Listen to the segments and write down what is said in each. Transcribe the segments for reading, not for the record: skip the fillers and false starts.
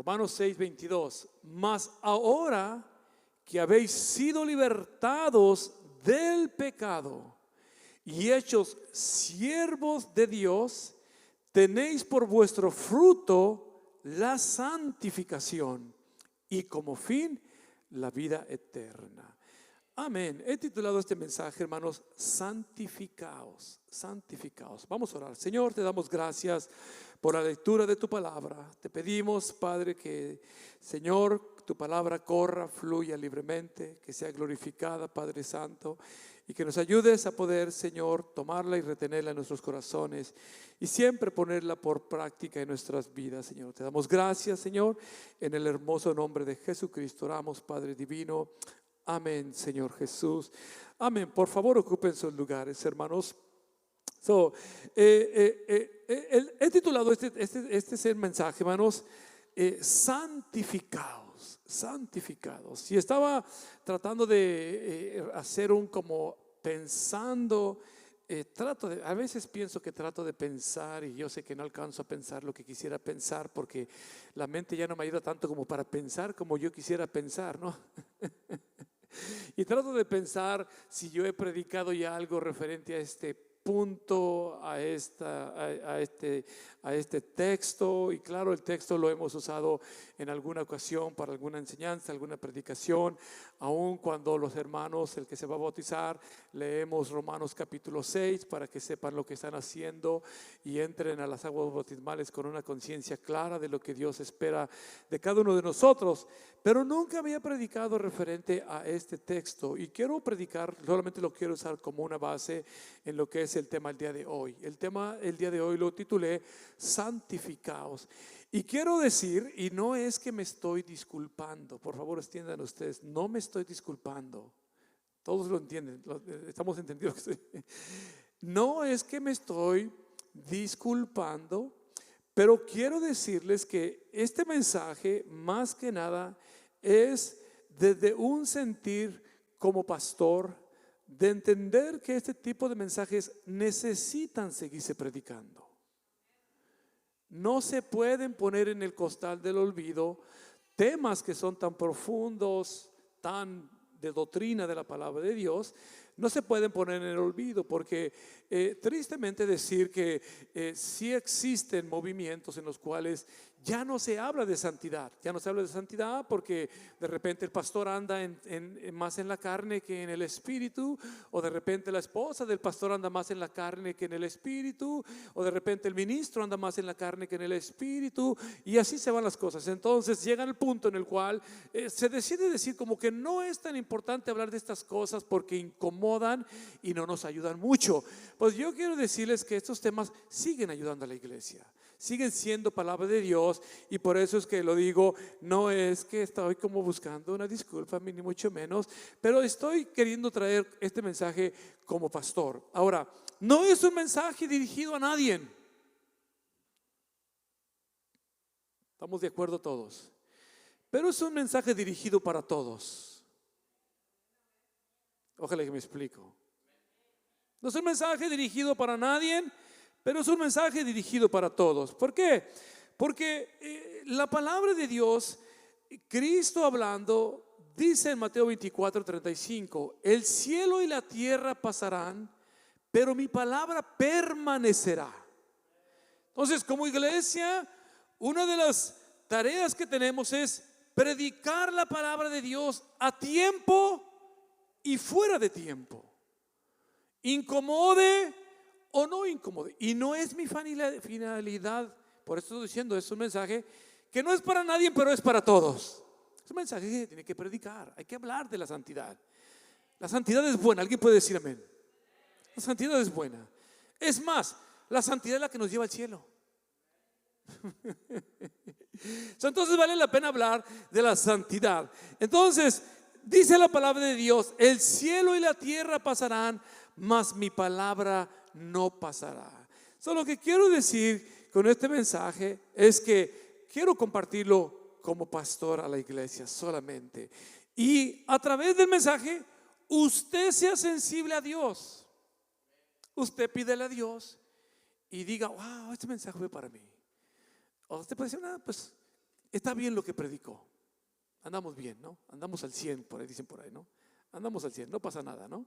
Romanos 6:22. Mas ahora que habéis sido libertados del pecado y hechos siervos de Dios, tenéis por vuestro fruto la santificación y como fin la vida eterna. Amén. He titulado este mensaje, hermanos, santificaos, santificaos. Vamos a orar. Señor, te damos gracias por la lectura de tu palabra. Te pedimos, Padre, que, Señor, tu palabra corra, fluya libremente, que sea glorificada, Padre Santo, y que nos ayudes a poder, Señor, tomarla y retenerla en nuestros corazones y siempre ponerla por práctica en nuestras vidas, Señor. Te damos gracias, Señor, en el hermoso nombre de Jesucristo. Oramos, Padre divino. Amén, Señor Jesús. Amén. Por favor, ocupen sus lugares, hermanos. He titulado este es el mensaje, hermanos, santificados, santificados. Y estaba tratando de hacer un como pensando. A veces pienso que trato de pensar y yo sé que no alcanzo a pensar lo que quisiera pensar porque la mente ya no me ayuda tanto como para pensar como yo quisiera pensar, ¿no? Y trato de pensar si yo he predicado ya algo referente a este punto, a este texto. Y claro, el texto lo hemos usado en alguna ocasión para alguna enseñanza, alguna predicación. Aun cuando los hermanos, el que se va a bautizar, leemos Romanos capítulo 6 para que sepan lo que están haciendo y entren a las aguas bautismales con una conciencia clara de lo que Dios espera de cada uno de nosotros. Pero nunca había predicado referente a este texto y quiero predicar, solamente lo quiero usar como una base en lo que es el tema el día de hoy. El tema el día de hoy lo titulé santificaos. Y quiero decir, y no es que me estoy disculpando, por favor entiendan ustedes, no me estoy disculpando. Todos lo entienden, estamos entendiendo. No es que me estoy disculpando, pero quiero decirles que este mensaje más que nada es desde un sentir como pastor de entender que este tipo de mensajes necesitan seguirse predicando. No se pueden poner en el costal del olvido temas que son tan profundos, tan de doctrina de la palabra de Dios. No se pueden poner en el olvido porque tristemente decir que sí existen movimientos en los cuales ya no se habla de santidad. Ya no se habla de santidad porque de repente el pastor anda más en la carne que en el espíritu, o de repente la esposa del pastor anda más en la carne que en el espíritu, o de repente el ministro anda más en la carne que en el espíritu, y así se van las cosas. Entonces llega el punto en el cual se decide decir como que no es tan importante hablar de estas cosas porque incomodan y no nos ayudan mucho. Pues yo quiero decirles que estos temas siguen ayudando a la iglesia, siguen siendo palabra de Dios, y por eso es que lo digo. No es que estoy como buscando una disculpa, ni mucho menos, pero estoy queriendo traer este mensaje como pastor. Ahora, no es un mensaje dirigido a nadie. Estamos de acuerdo todos, pero es un mensaje dirigido para todos. Ojalá que me explico. No es un mensaje dirigido para nadie, pero es un mensaje dirigido para todos. ¿Por qué? Porque la palabra de Dios, Cristo hablando, dice en Mateo 24:35: el cielo y la tierra pasarán, pero mi palabra permanecerá. Entonces, como iglesia, una de las tareas que tenemos es predicar la palabra de Dios a tiempo y fuera de tiempo, incomode o no incomode. Y no es mi finalidad. Por eso estoy diciendo, es un mensaje que no es para nadie, pero es para todos. Es un mensaje que tiene que predicar. Hay que hablar de la santidad. La santidad es buena. ¿Alguien puede decir amén? La santidad es buena. Es más, la santidad es la que nos lleva al cielo. Entonces vale la pena hablar de la santidad. Entonces dice la palabra de Dios: el cielo y la tierra pasarán, mas mi palabra no pasará. Lo que quiero decir con este mensaje es que quiero compartirlo como pastor a la iglesia solamente, y a través del mensaje usted sea sensible a Dios. Usted pídele a Dios y diga: wow, este mensaje fue para mí. O usted puede decir: pues está bien lo que predicó. Andamos bien, ¿no? Andamos al 100, por ahí dicen por ahí, ¿no? Andamos al 100, no pasa nada, ¿no?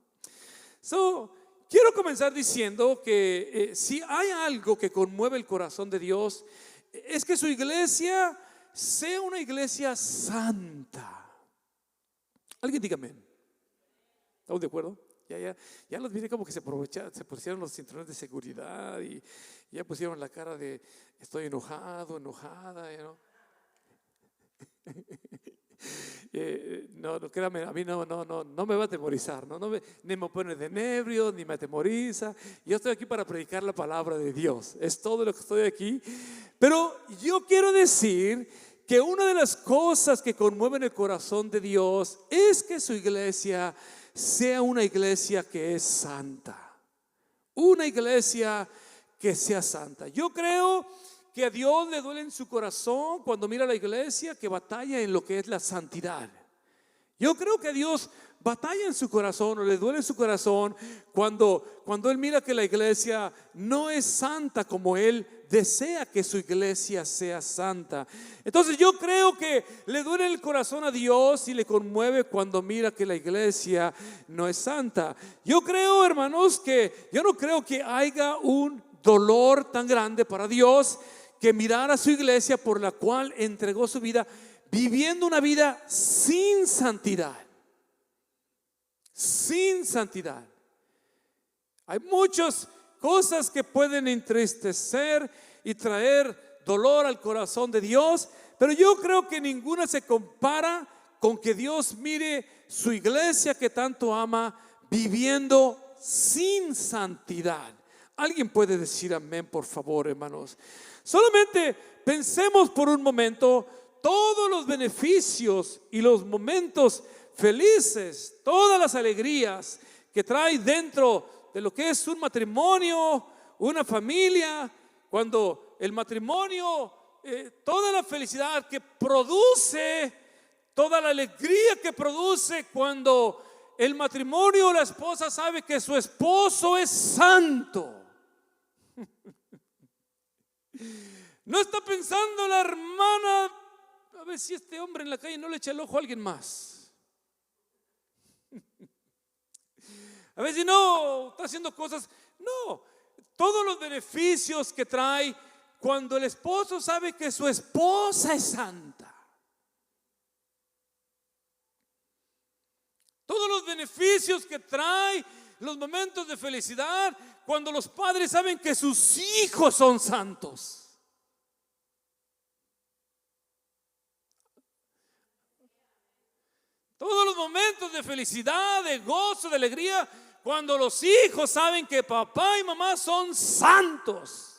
Quiero comenzar diciendo que si hay algo que conmueve el corazón de Dios, es que su iglesia sea una iglesia santa. Alguien dígame. ¿Estamos de acuerdo? Ya los miré como que se pusieron los cinturones de seguridad y ya pusieron la cara de estoy enojado, enojada, ¿no? No, créame, a mí no me va a atemorizar, ni me pone de nervios, ni me atemoriza. Yo estoy aquí para predicar la palabra de Dios, es todo lo que estoy aquí. Pero yo quiero decir que una de las cosas que conmueven el corazón de Dios es que su iglesia sea una iglesia que es santa, una iglesia que sea santa. Yo creo que a Dios le duele en su corazón cuando mira a la iglesia que batalla en lo que es la santidad. Yo creo que a Dios batalla en su corazón o le duele en su corazón cuando Él mira que la iglesia no es santa como Él desea que su iglesia sea santa. Entonces yo creo que le duele el corazón a Dios y le conmueve cuando mira que la iglesia no es santa. Yo creo, hermanos, que yo no creo que haya un dolor tan grande para Dios que mirar a su iglesia por la cual entregó su vida, viviendo una vida sin santidad. Sin santidad. Hay muchas cosas que pueden entristecer y traer dolor al corazón de Dios, pero yo creo que ninguna se compara con que Dios mire su iglesia que tanto ama viviendo sin santidad. ¿Alguien puede decir amén, por favor, hermanos? Solamente pensemos por un momento todos los beneficios y los momentos felices, todas las alegrías que trae dentro de lo que es un matrimonio, una familia, cuando el matrimonio, toda la felicidad que produce, toda la alegría que produce cuando el matrimonio, la esposa sabe que su esposo es santo. No está pensando la hermana a ver si este hombre en la calle no le echa el ojo a alguien más, a ver si no está haciendo cosas. No, todos los beneficios que trae cuando el esposo sabe que su esposa es santa, todos los beneficios que trae, los momentos de felicidad cuando los padres saben que sus hijos son santos. Todos los momentos de felicidad, de gozo, de alegría, cuando los hijos saben que papá y mamá son santos.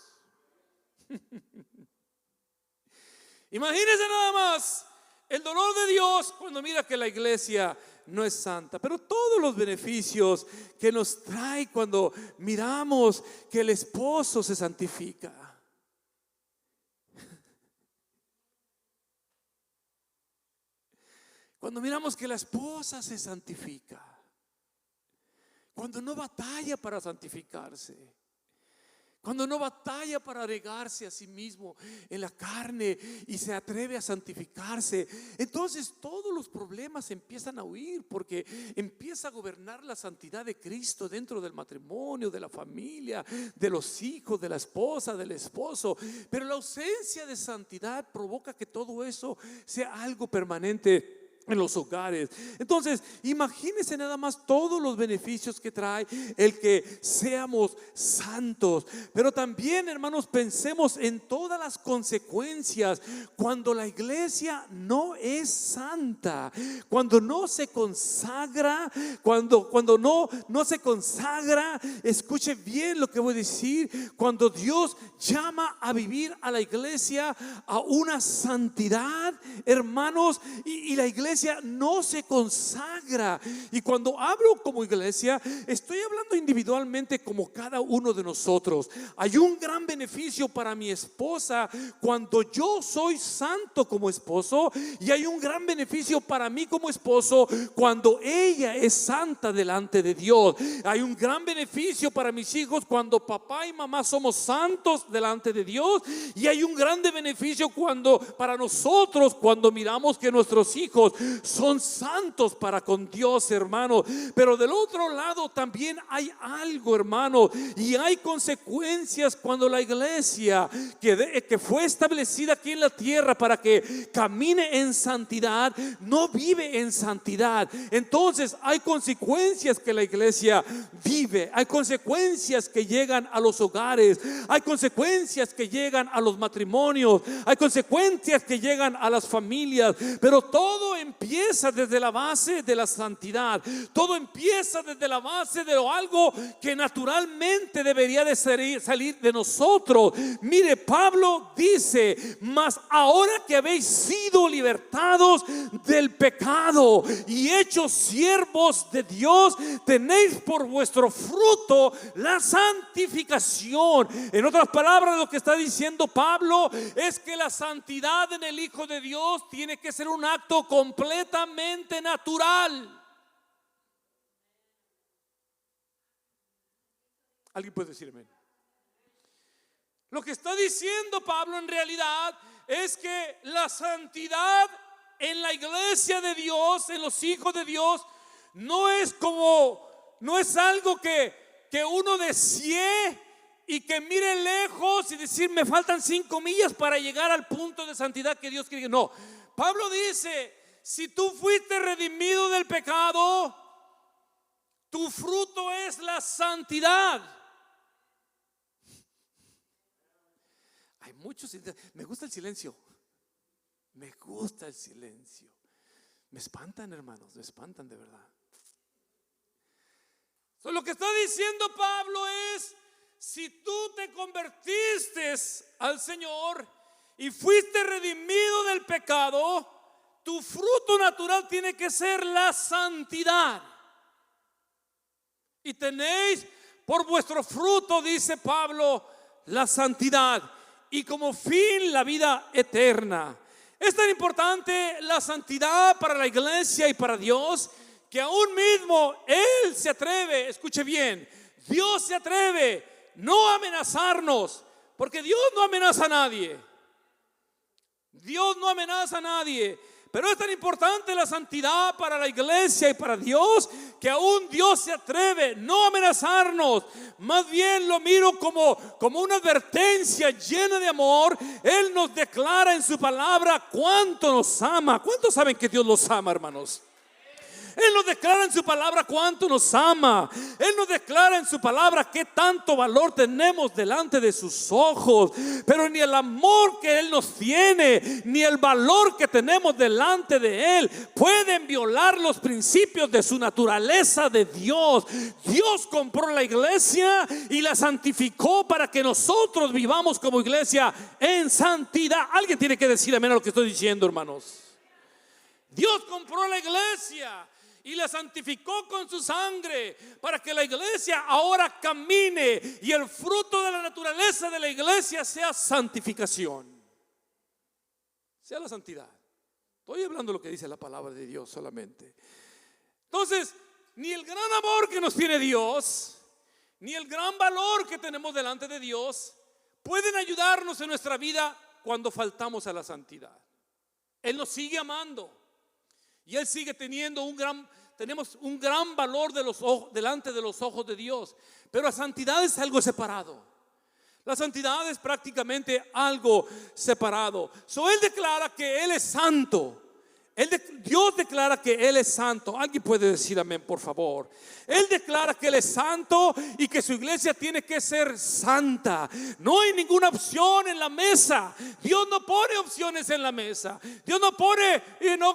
Imagínense nada más el dolor de Dios cuando mira que la iglesia no es santa. Pero todos los beneficios que nos trae cuando miramos que el esposo se santifica. Cuando miramos que la esposa se santifica, cuando no batalla para santificarse, cuando no batalla para negarse a sí mismo en la carne y se atreve a santificarse, entonces todos los problemas empiezan a huir, porque empieza a gobernar la santidad de Cristo dentro del matrimonio, de la familia, de los hijos, de la esposa, del esposo. Pero la ausencia de santidad provoca que todo eso sea algo permanente en los hogares. Entonces, imagínense nada más todos los beneficios que trae el que seamos santos. Pero también, hermanos, pensemos en todas las consecuencias cuando la iglesia no es santa, cuando no se consagra, cuando no se consagra. Escuche bien lo que voy a decir. Cuando Dios llama a vivir a la iglesia a una santidad, hermanos, y la iglesia iglesia no se consagra. Y cuando hablo como iglesia, estoy hablando individualmente como cada uno de nosotros. Hay un gran beneficio para mi esposa cuando yo soy santo como esposo, y hay un gran beneficio para mí como esposo cuando ella es santa delante de Dios. Hay un gran beneficio para mis hijos cuando papá y mamá somos santos delante de Dios, y hay un grande beneficio para nosotros cuando miramos que nuestros hijos son santos para con Dios, hermano. Pero del otro lado también hay algo, hermano, y hay consecuencias cuando la iglesia que fue establecida aquí en la tierra para que camine en santidad, no vive en santidad. Entonces hay consecuencias que la iglesia vive, hay consecuencias que llegan a los hogares, hay consecuencias que llegan a los matrimonios, hay consecuencias que llegan a las familias. Pero todo empieza desde la base de la santidad. Todo empieza desde la base de algo que naturalmente debería de salir de nosotros. Mire, Pablo dice: mas ahora que habéis sido libertados del pecado y hechos siervos de Dios, tenéis por vuestro fruto la santificación. En otras palabras, lo que está diciendo Pablo es que la santidad en el Hijo de Dios tiene que ser un acto completamente natural. ¿Alguien puede decir amén? Lo que está diciendo Pablo en realidad es que la santidad en la iglesia de Dios, en los hijos de Dios, no es algo que uno desee y que mire lejos y decir: me faltan 5 millas para llegar al punto de santidad que Dios quiere. No, Pablo dice: si tú fuiste redimido del pecado, tu fruto es la santidad. Hay muchos. Me gusta el silencio. Me gusta el silencio. Me espantan, hermanos, me espantan de verdad. Lo que está diciendo Pablo es: si tú te convertiste al Señor y fuiste redimido del pecado, tu fruto natural tiene que ser la santidad. Y tenéis por vuestro fruto, dice Pablo, la santidad, y como fin la vida eterna. Es tan importante la santidad para la iglesia y para Dios que aún mismo Él se atreve, escuche bien, Dios se atreve no a amenazarnos, porque Dios no amenaza a nadie. Dios no amenaza a nadie. Pero es tan importante la santidad para la iglesia y para Dios que aún Dios se atreve no a amenazarnos. Más bien lo miro como una advertencia llena de amor. Él nos declara en su palabra cuánto nos ama. ¿Cuántos saben que Dios los ama, hermanos? Él nos declara en su palabra cuánto nos ama. Él nos declara en su palabra qué tanto valor tenemos delante de sus ojos. Pero ni el amor que Él nos tiene, ni el valor que tenemos delante de Él pueden violar los principios de su naturaleza de Dios. Dios compró la iglesia y la santificó para que nosotros vivamos como iglesia en santidad. Alguien tiene que decir amén a lo que estoy diciendo, hermanos. Dios compró la iglesia y la santificó con su sangre para que la iglesia ahora camine, y el fruto de la naturaleza de la iglesia sea santificación, sea la santidad. Estoy hablando lo que dice la palabra de Dios solamente. Entonces, ni el gran amor que nos tiene Dios, ni el gran valor que tenemos delante de Dios pueden ayudarnos en nuestra vida cuando faltamos a la santidad. Él nos sigue amando y Él sigue teniendo tenemos un gran valor delante de los ojos de Dios. Pero la santidad es algo separado. La santidad es prácticamente algo separado. Él declara que Él es santo. Dios declara que Él es santo. Alguien puede decir amén, por favor. Él declara que Él es santo y que su iglesia tiene que ser santa. No hay ninguna opción en la mesa. Dios no pone opciones en la mesa. Dios no pone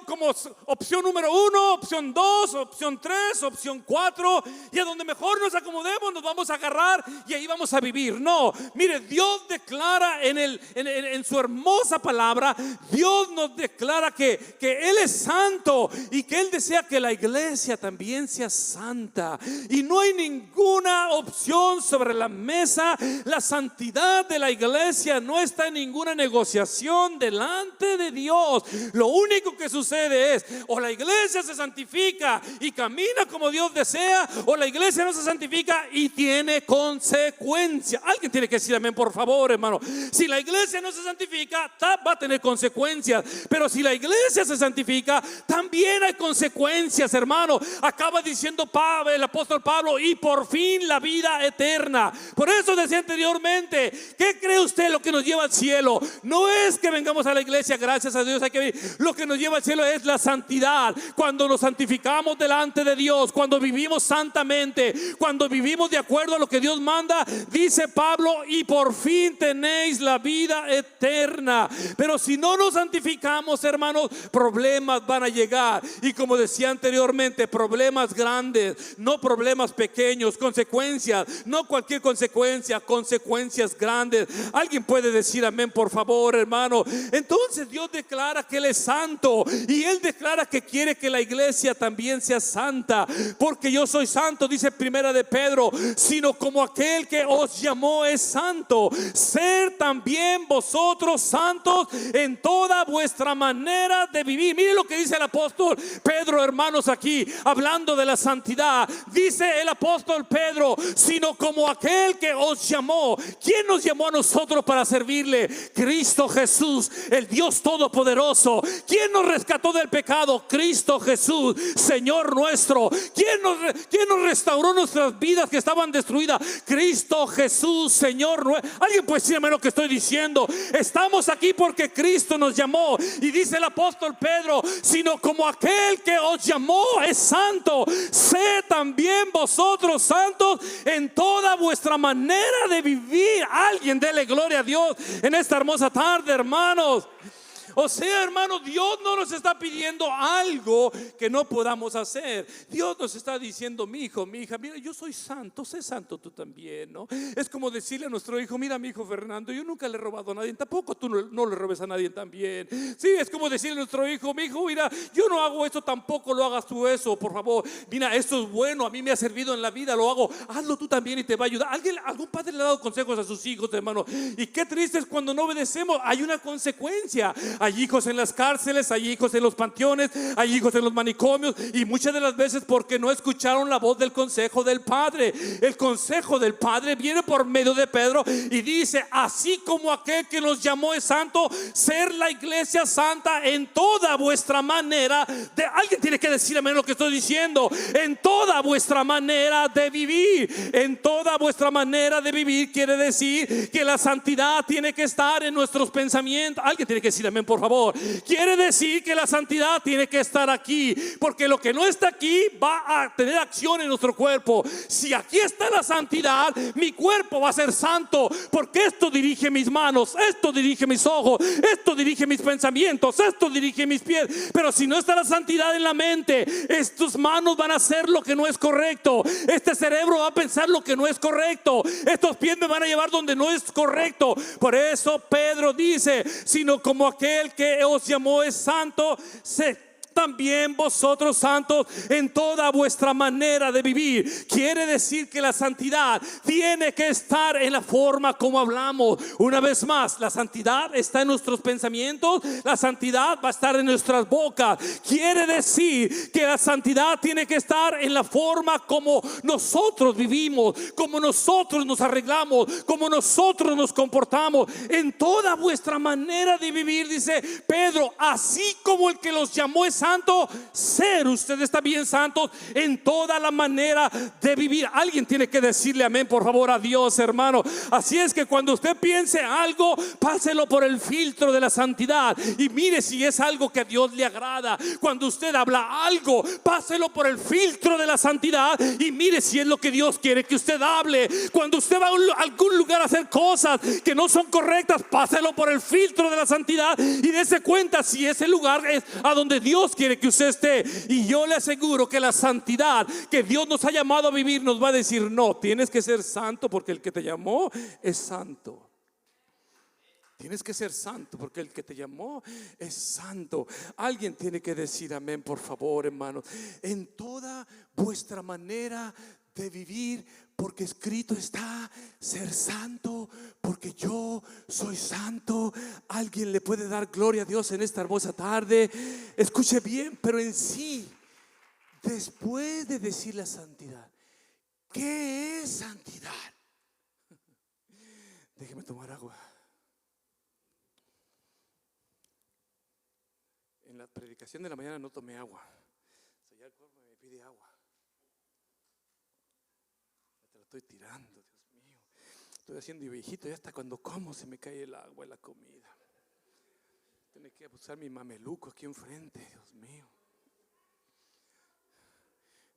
como opción número 1, opción 2, opción 3, opción 4, y a donde mejor nos acomodemos nos vamos a agarrar y ahí vamos a vivir. No, mire, Dios declara en su hermosa palabra, Dios nos declara que Él Él es santo y que Él desea que la iglesia también sea santa. Y no hay ninguna opción sobre la mesa. La santidad de la iglesia no está en ninguna negociación delante de Dios. Lo único que sucede es, o la iglesia se santifica y camina como Dios desea, o la iglesia no se santifica y tiene consecuencias. Alguien tiene que decir amén, por favor, hermano. Si la iglesia no se santifica, va a tener consecuencias. Pero si la iglesia se santifica, también hay consecuencias, hermano. Acaba diciendo el apóstol Pablo, y por fin la vida eterna. Por eso decía anteriormente, ¿qué cree usted lo que nos lleva al cielo? No es que vengamos a la iglesia, gracias a Dios hay que venir. Lo que nos lleva al cielo es la santidad. Cuando nos santificamos delante de Dios, cuando vivimos santamente, cuando vivimos de acuerdo a lo que Dios manda, dice Pablo, y por fin tenéis la vida eterna. Pero si no nos santificamos, hermanos, problemas van a llegar. Y como decía anteriormente, problemas grandes, no problemas pequeños, consecuencias, no cualquier consecuencia, consecuencias grandes. Alguien puede decir amén, por favor, hermano. Entonces Dios declara que Él es santo, y Él declara que quiere que la iglesia también sea santa. Porque yo soy santo, dice primera de Pedro, sino como aquel que os llamó es santo, ser también vosotros santos en toda vuestra manera de vivir. Mire lo que dice el apóstol Pedro, hermanos, aquí hablando de la santidad. Dice el apóstol Pedro, sino como aquel que os llamó. ¿Quién nos llamó a nosotros para servirle? Cristo Jesús, el Dios todopoderoso. ¿Quién nos rescató del pecado? Cristo Jesús, Señor nuestro. ¿Quién nos restauró nuestras vidas que estaban destruidas? Cristo Jesús, Señor nuestro. Alguien puede decirme lo que estoy diciendo. Estamos aquí porque Cristo nos llamó. Y dice el apóstol Pedro, sino como aquel que os llamó es santo, sed también vosotros santos en toda vuestra manera de vivir. Alguien dele gloria a Dios en esta hermosa tarde, hermanos. O sea, hermano, Dios no nos está pidiendo algo que no podamos hacer. Dios nos está diciendo, mi hijo, mi hija, mira, yo soy santo, sé santo tú también, ¿no? Es como decirle a nuestro hijo, mira, mi hijo Fernando, yo nunca le he robado a nadie, tampoco tú no le robes a nadie también. Sí, es como decirle a nuestro hijo, mi hijo, mira, yo no hago esto, tampoco lo hagas tú eso, por favor. Mira, esto es bueno, a mí me ha servido en la vida, lo hago, hazlo tú también y te va a ayudar. Algún padre le ha dado consejos a sus hijos, hermano, y qué triste es cuando no obedecemos. Hay una consecuencia. Hay hijos en las cárceles, hay hijos en los panteones, hay hijos en los manicomios, y muchas de las veces porque no escucharon la voz del consejo del Padre. El consejo del Padre viene por medio de Pedro y dice, así como aquel que nos llamó es santo, ser la iglesia santa en toda vuestra manera de. Alguien tiene que decir amén lo que estoy diciendo. En toda vuestra manera de vivir. En toda vuestra manera de vivir quiere decir que la santidad tiene que estar en nuestros pensamientos. Alguien tiene que decir amén, por favor. Quiere decir que la santidad tiene que estar aquí, porque lo que no está aquí va a tener acción en nuestro cuerpo. Si aquí está la santidad, mi cuerpo va a ser santo, porque esto dirige mis manos, esto dirige mis ojos, esto dirige mis pensamientos, esto dirige mis pies. Pero si no está la santidad en la mente, estas manos van a hacer lo que no es correcto, este cerebro va a pensar lo que no es correcto, estos pies me van a llevar donde no es correcto. Por eso Pedro dice, sino como aquel que os llamó es santo, sed también vosotros santos en toda vuestra manera de vivir. Quiere decir que la santidad tiene que estar en la forma como hablamos. Una vez más, la santidad está en nuestros pensamientos, la santidad va a estar en nuestras bocas. Quiere decir que la santidad tiene que estar en la forma como nosotros vivimos, como nosotros nos arreglamos, como nosotros nos comportamos. En toda vuestra manera de vivir, dice Pedro, así como el que los llamó es santo, ser ustedes también santos en toda la manera de vivir. Alguien tiene que decirle amén, por favor, a Dios, hermano. Así es que cuando usted piense algo, páselo por el filtro de la santidad y mire si es algo que a Dios le agrada. Cuando usted habla algo, páselo por el filtro de la santidad y mire si es lo que Dios quiere que usted hable. Cuando usted va a algún lugar a hacer cosas que no son correctas, páselo por el filtro de la santidad y dése cuenta si ese lugar es a donde Dios quiere que usted esté. Y yo le aseguro que la santidad que Dios nos ha llamado a vivir nos va a decir: no, tienes que ser santo porque el que te llamó es santo. Tienes que ser santo porque el que te llamó es santo. Alguien tiene que decir amén, por favor, hermanos. En toda vuestra manera de vivir, porque escrito está: ser santo, porque yo soy santo. Alguien le puede dar gloria a Dios en esta hermosa tarde. Escuche bien, pero en sí, después de decir la santidad, ¿qué es santidad? Déjeme tomar agua. En la predicación de la mañana no tomé agua. O sea, ya el cuerpo me pide agua. Ya te la estoy tirando, Dios mío. Estoy haciendo viejito, ya hasta cuando como se me cae el agua en la comida. Tengo que usar mi mameluco aquí enfrente, Dios mío.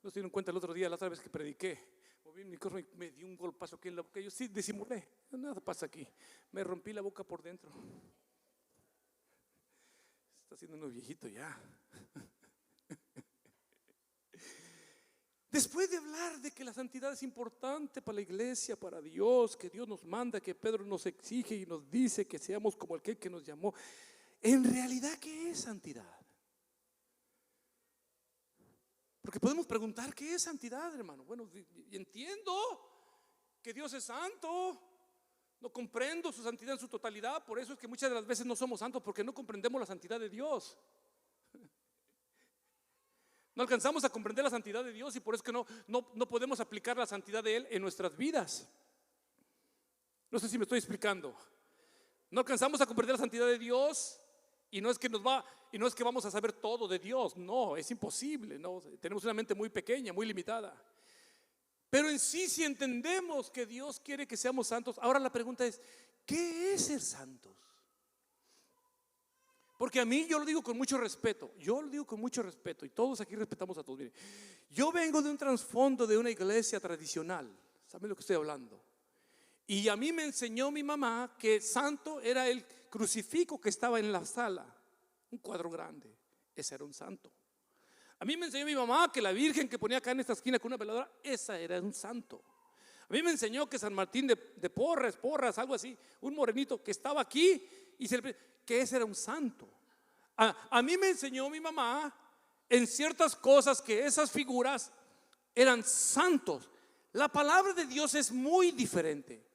No se dieron cuenta el otro día, la otra vez que prediqué, moví mi micrófono y me di un golpazo aquí en la boca. Yo sí disimulé, nada pasa aquí. Me rompí la boca por dentro. Está haciendo uno viejito ya. Después de hablar de que la santidad es importante para la iglesia, para Dios, que Dios nos manda, que Pedro nos exige y nos dice que seamos como aquel que nos llamó, en realidad, ¿qué es santidad? Porque podemos preguntar, ¿qué es santidad, hermano? Bueno, entiendo que Dios es santo. No comprendo su santidad en su totalidad. Por eso es que muchas de las veces no somos santos, porque no comprendemos la santidad de Dios. No alcanzamos a comprender la santidad de Dios, y por eso es que no podemos aplicar la santidad de Él en nuestras vidas. No sé si me estoy explicando. No alcanzamos a comprender la santidad de Dios, y no es que vamos a saber todo de Dios. No, es imposible, ¿no? Tenemos una mente muy pequeña, muy limitada. Pero en sí, si entendemos que Dios quiere que seamos santos, ahora la pregunta es, ¿qué es ser santos? Porque a mí, yo lo digo con mucho respeto, y todos aquí respetamos a todos. Miren, yo vengo de un trasfondo de una iglesia tradicional, ¿saben lo que estoy hablando? Y a mí me enseñó mi mamá que santo era el crucifijo que estaba en la sala, un cuadro grande, ese era un santo. A mí me enseñó mi mamá que la Virgen que ponía acá en esta esquina con una veladora, esa era un santo. A mí me enseñó que San Martín de Porras, algo así, un morenito que estaba aquí, que ese era un santo. A mí me enseñó mi mamá en ciertas cosas que esas figuras eran santos. La palabra de Dios es muy diferente.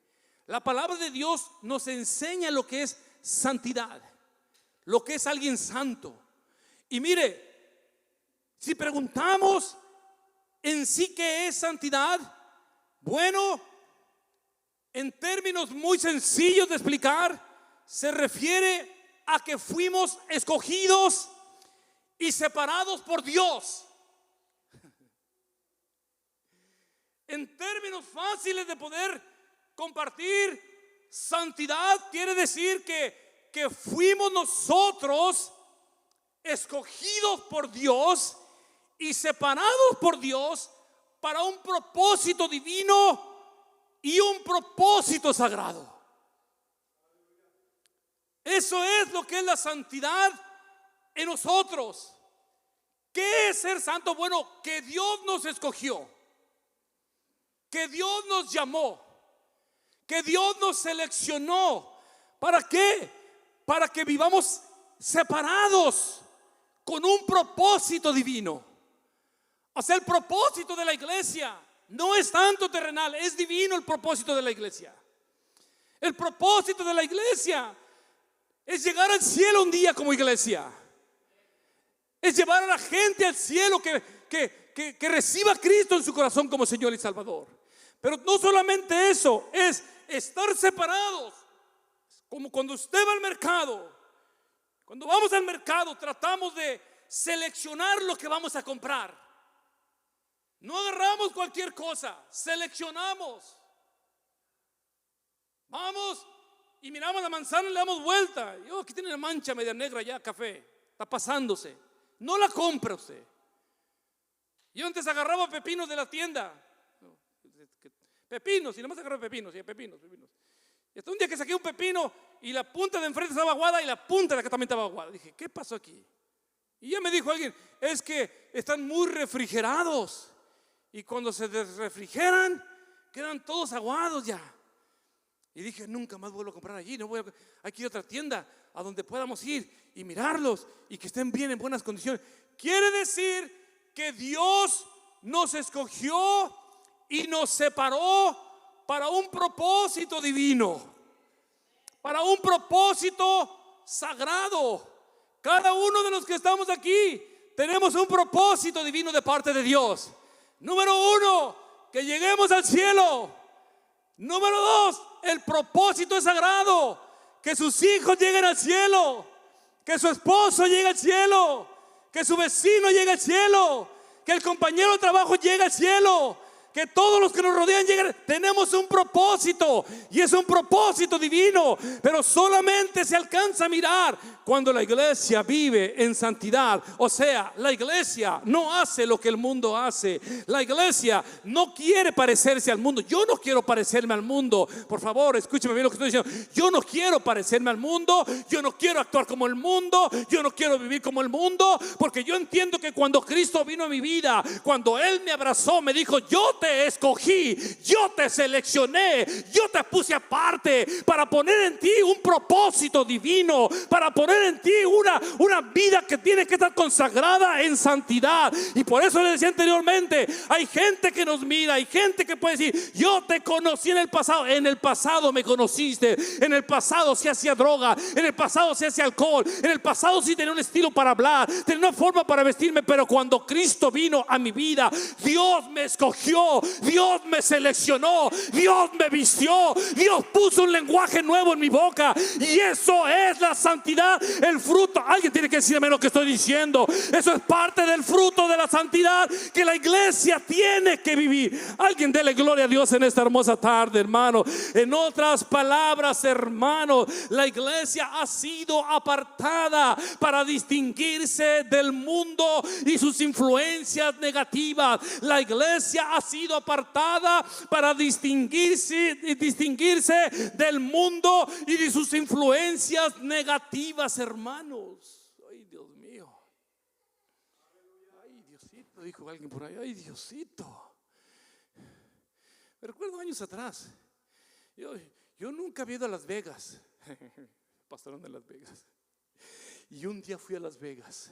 La palabra de Dios nos enseña lo que es santidad, lo que es alguien santo. Y mire, si preguntamos en sí qué es santidad, bueno, en términos muy sencillos de explicar, se refiere a que fuimos escogidos y separados por Dios. En términos fáciles de poder compartir, santidad quiere decir que fuimos nosotros escogidos por Dios y separados por Dios para un propósito divino y un propósito sagrado. Eso es lo que es la santidad en nosotros. ¿Qué es ser santo? Bueno, que Dios nos escogió, que Dios nos llamó, que Dios nos seleccionó. ¿Para qué? Para que vivamos separados con un propósito divino. O sea, el propósito de la iglesia no es tanto terrenal, es divino el propósito de la iglesia. El propósito de la iglesia es llegar al cielo un día como iglesia. Es llevar a la gente al cielo que reciba a Cristo en su corazón como Señor y Salvador. Pero no solamente eso, es estar separados. Como cuando usted va al mercado. Cuando vamos al mercado tratamos de seleccionar lo que vamos a comprar. No agarramos cualquier cosa, seleccionamos. Vamos y miramos la manzana y le damos vuelta. Y aquí tiene una mancha media negra ya, café, está pasándose. No la compra usted. Yo antes agarraba pepinos de la tienda. Pepinos, y nada más agarraba pepinos. Y hasta un día que saqué un pepino y la punta de enfrente estaba aguada y la punta de acá también estaba aguada. Dije, ¿qué pasó aquí? Y ya me dijo alguien, es que están muy refrigerados. Y cuando se desrefrigeran, quedan todos aguados ya. Y dije, nunca más vuelvo a comprar allí. Hay que ir a otra tienda a donde podamos ir y mirarlos y que estén bien, en buenas condiciones. Quiere decir que Dios nos escogió y nos separó para un propósito divino, para un propósito sagrado. Cada uno de los que estamos aquí tenemos un propósito divino de parte de Dios. Número 1, que lleguemos al cielo. Número 2, el propósito es sagrado. Que sus hijos lleguen al cielo, que su esposo llegue al cielo, que su vecino llegue al cielo, que el compañero de trabajo llegue al cielo, que todos los que nos rodean lleguen. Tenemos un propósito y es un propósito divino, pero solamente se alcanza a mirar cuando la iglesia vive en santidad. O sea, la iglesia no hace lo que el mundo hace. La iglesia no quiere parecerse al mundo. Yo no quiero parecerme al mundo. Por favor, escúcheme bien lo que estoy diciendo. Yo no quiero parecerme al mundo. Yo no quiero actuar como el mundo. Yo no quiero vivir como el mundo, porque yo entiendo que cuando Cristo vino a mi vida, cuando Él me abrazó, me dijo: yo te escogí, yo te seleccioné, yo te puse aparte para poner en ti un propósito divino, para poner en ti una vida que tiene que estar consagrada en santidad. Y por eso le decía anteriormente, hay gente que nos mira, hay gente que puede decir: yo te conocí en el pasado. En el pasado me conociste, en el pasado sí hacía droga, en el pasado sí hacía alcohol, en el pasado sí tenía un estilo para hablar, tenía una forma para vestirme, pero cuando Cristo vino a mi vida, Dios me escogió, Dios me seleccionó, Dios me vistió, Dios puso un lenguaje nuevo en mi boca. Y eso es la santidad, el fruto. Alguien tiene que decirme lo que estoy diciendo. Eso es parte del fruto de la santidad que la iglesia tiene que vivir. Alguien dele gloria a Dios en esta hermosa tarde, hermano. En otras palabras, hermano, la iglesia ha sido apartada para distinguirse del mundo y sus influencias negativas. La iglesia ha sido apartada para distinguirse del mundo y de sus influencias negativas, hermanos. Ay, Dios mío. Ay, Diosito, dijo alguien por ahí. Ay, Diosito. Me recuerdo años atrás, yo nunca había ido a Las Vegas. Pasaron de Las Vegas. Y un día fui a Las Vegas.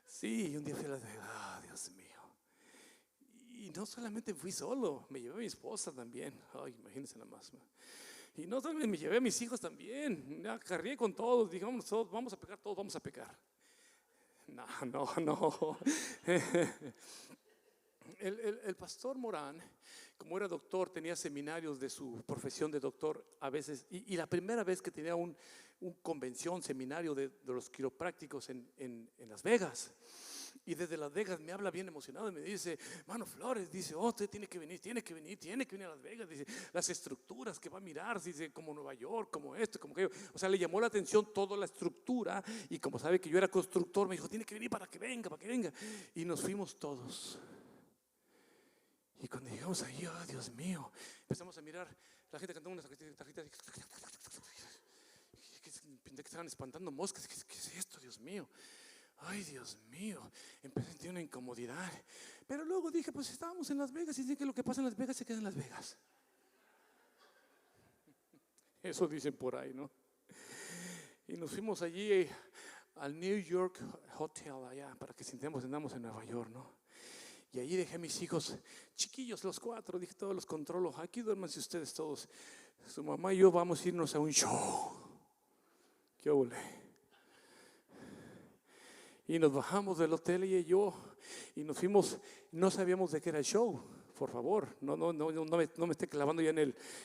Sí, un día fui a Las Vegas. Ah, Dios mío. Y no solamente fui solo, me llevé a mi esposa también. Ay, imagínense nada más. Y no solamente me llevé a mis hijos también. Cargué con todos. Digamos, todos vamos a pecar, todos vamos a pecar. No. El pastor Morán, como era doctor, tenía seminarios de su profesión de doctor a veces. Y la primera vez que tenía un convención, seminario de los quiroprácticos en Las Vegas. Y desde Las Vegas me habla bien emocionado y me dice: Mano Flores, dice, usted tiene que venir a Las Vegas. Dice, las estructuras que va a mirar, dice, como Nueva York, como esto, como aquello. O sea, le llamó la atención toda la estructura. Y como sabe que yo era constructor, me dijo: tiene que venir para que venga. Y nos fuimos todos. Y cuando llegamos ahí, oh Dios mío, empezamos a mirar la gente cantando unas tarjetas que estaban espantando moscas. ¿Qué es esto, Dios mío? Ay, Dios mío, empecé a sentir una incomodidad. Pero luego dije: pues estábamos en Las Vegas y dije que lo que pasa en Las Vegas se queda en Las Vegas. Eso dicen por ahí, ¿no? Y nos fuimos allí al New York Hotel allá, para que sintamos, andamos en Nueva York, ¿no? Y allí dejé a mis hijos chiquillos, los 4, dije: todos los controlo, aquí duérmanse ustedes todos. Su mamá y yo vamos a irnos a un show. ¿Qué ole? Y nos bajamos del hotel ella y yo, y nos fuimos. No sabíamos de qué era el show. Por favor, no me esté clavando ya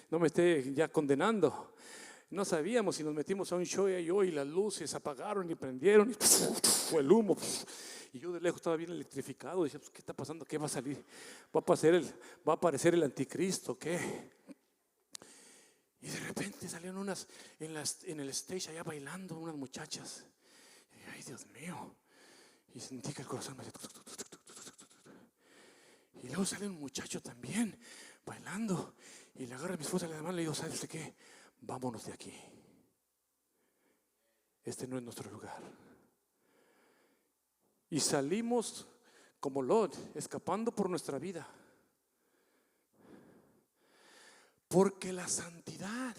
no me esté ya condenando. No sabíamos, y nos metimos a un show ella y yo, y las luces apagaron y prendieron y fue el humo. Y yo de lejos estaba bien electrificado. Decía: pues, ¿qué está pasando? ¿Qué va a salir? ¿Va a aparecer el anticristo? ¿Qué? Y de repente salieron unas en el stage allá bailando, unas muchachas. Y, ay, Dios mío. Y sentí que el corazón me hacía. Y luego sale un muchacho también bailando. Y le agarra a mi esposa de la mano y le digo: ¿sabes de qué? Vámonos de aquí. Este no es nuestro lugar. Y salimos como Lot, escapando por nuestra vida. Porque la santidad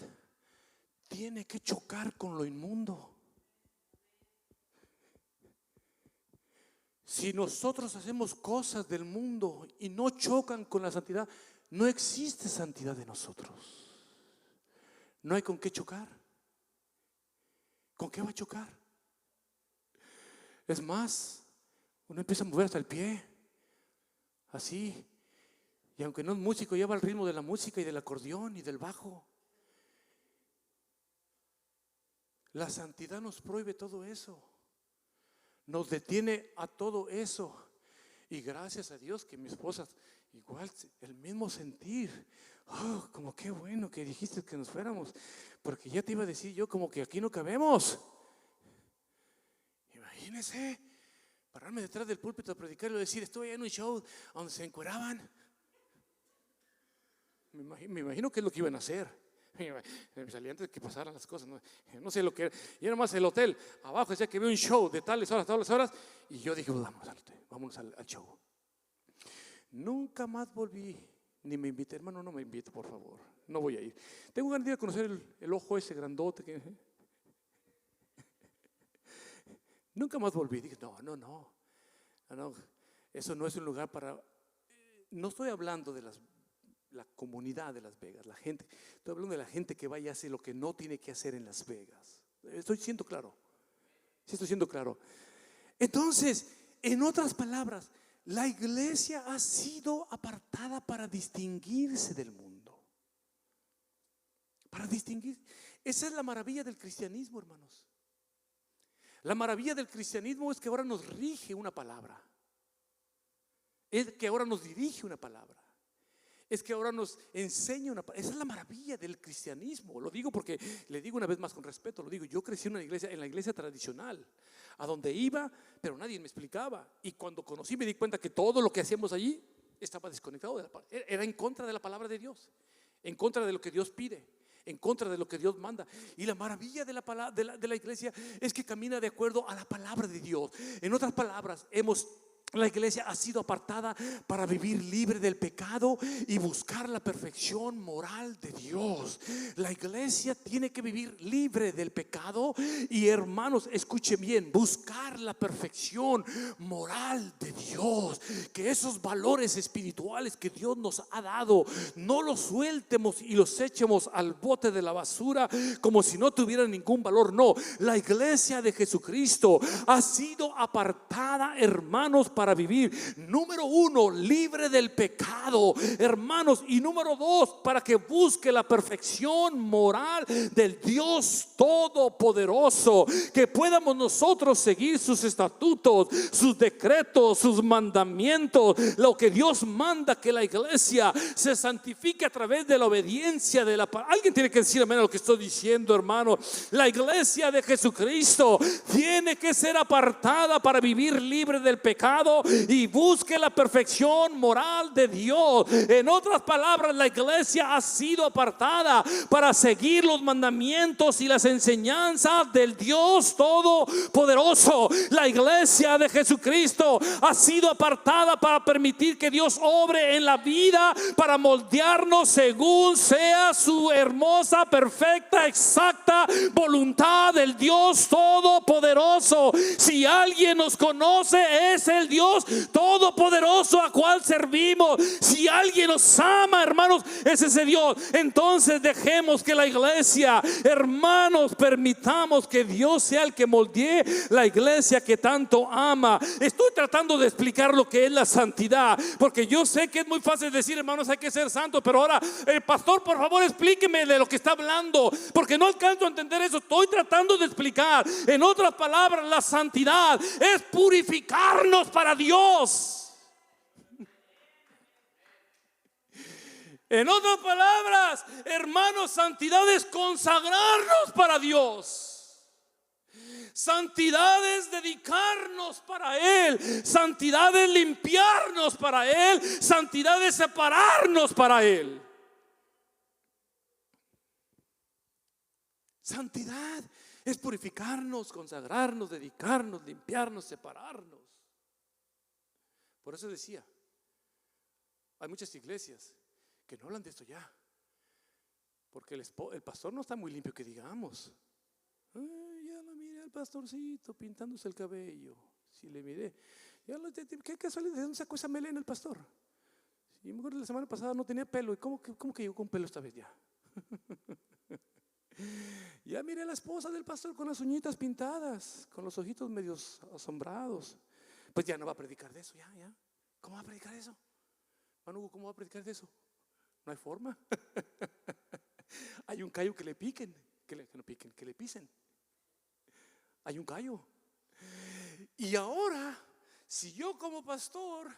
tiene que chocar con lo inmundo. Si nosotros hacemos cosas del mundo y no chocan con la santidad, no existe santidad de nosotros. No hay con qué chocar. ¿Con qué va a chocar? Es más, uno empieza a mover hasta el pie, así. Y aunque no es músico, lleva el ritmo de la música y del acordeón y del bajo. La santidad nos prohíbe todo eso. Nos detiene a todo eso. Y gracias a Dios que mi esposa, igual, el mismo sentir. Oh, como qué bueno que dijiste que nos fuéramos. Porque ya te iba a decir yo como que aquí no cabemos. Imagínese pararme detrás del púlpito a predicar y decir, estoy en un show donde se encueraban. Me imagino que es lo que iban a hacer. Me salí antes de que pasaran las cosas. No sé lo que era. Y era más el hotel. Abajo decía que había un show de tales horas. Y yo dije, vamos al show. Nunca más volví. Ni me invité. Hermano, no me invite, por favor. No voy a ir. Tengo ganas de ir a conocer el ojo ese grandote. Nunca más volví. Dije, no. Eso no es un lugar para... No estoy hablando de la comunidad de Las Vegas, la gente. Estoy hablando de la gente que vaya a hacer lo que no tiene que hacer en Las Vegas. Estoy siendo claro. Sí, estoy siendo claro. Entonces, en otras palabras, la iglesia ha sido apartada para distinguirse del mundo. Para distinguir. Esa es la maravilla del cristianismo, hermanos. La maravilla del cristianismo es que ahora nos rige una palabra. Es que ahora nos dirige una palabra. Es que ahora nos enseña una palabra. Esa es la maravilla del cristianismo. Lo digo porque, le digo una vez más con respeto, lo digo, yo crecí en la iglesia tradicional, a donde iba, pero nadie me explicaba. Y cuando conocí me di cuenta que todo lo que hacíamos allí estaba desconectado de la palabra. Era en contra de la palabra de Dios, en contra de lo que Dios pide, en contra de lo que Dios manda. Y la maravilla de la iglesia es que camina de acuerdo a la palabra de Dios. En otras palabras, la iglesia ha sido apartada para vivir libre del pecado y buscar la perfección moral de Dios. La iglesia tiene que vivir libre del pecado y, hermanos, escuchen bien, buscar la perfección moral de Dios. Que esos valores espirituales que Dios nos ha dado no los sueltemos y los echemos al bote de la basura como si no tuvieran ningún valor. No, la iglesia de Jesucristo ha sido apartada, hermanos, para vivir, número uno, libre del pecado, hermanos, y número dos, para que busque la perfección moral del Dios Todopoderoso, que podamos nosotros seguir sus estatutos, sus decretos, sus mandamientos, lo que Dios manda, que la iglesia se santifique a través de la obediencia de la palabra. Alguien tiene que decir amén a lo que estoy diciendo, hermano. La iglesia de Jesucristo tiene que ser apartada para vivir libre del pecado y busque la perfección moral de Dios. En otras palabras, la iglesia ha sido apartada para seguir los mandamientos y las enseñanzas del Dios Todopoderoso. La iglesia de Jesucristo ha sido apartada para permitir que Dios obre en la vida, para moldearnos según sea su hermosa, perfecta, exacta voluntad del Dios Todopoderoso. Si alguien nos conoce, es el Dios Todopoderoso a cual servimos. Si alguien nos ama, hermanos, es ese Dios. Entonces dejemos que la iglesia, hermanos, permitamos que Dios sea el que moldee la iglesia que tanto ama. Estoy tratando de explicar lo que es la santidad, porque yo sé que es muy fácil decir, hermanos, hay que ser santos, pero ahora, pastor, por favor, explíqueme de lo que está hablando, porque no alcanzo a entender eso. Estoy tratando de explicar. En otras palabras, la santidad es purificarnos para Dios. En otras palabras, hermanos, santidad es consagrarnos para Dios. Santidad es dedicarnos para Él. Santidad es limpiarnos para Él. Santidad es separarnos para Él. Santidad es purificarnos, consagrarnos, dedicarnos, limpiarnos, separarnos. Por eso decía, hay muchas iglesias que no hablan de esto ya. Porque el pastor no está muy limpio que digamos. Ay, ya lo miré al pastorcito pintándose el cabello. Si le miré, qué casualidad, ¿de dónde sacó esa melena el pastor? Y me acuerdo la semana pasada no tenía pelo. ¿Y cómo que llegó con pelo esta vez ya? Ya miré a la esposa del pastor con las uñitas pintadas, con los ojitos medios asombrados. Pues ya no va a predicar de eso, ya. ¿Cómo va a predicar eso? Manu Hugo, ¿cómo va a predicar de eso? No hay forma. Hay un callo que le piquen, que le pisen. Hay un callo. Y ahora, si yo como pastor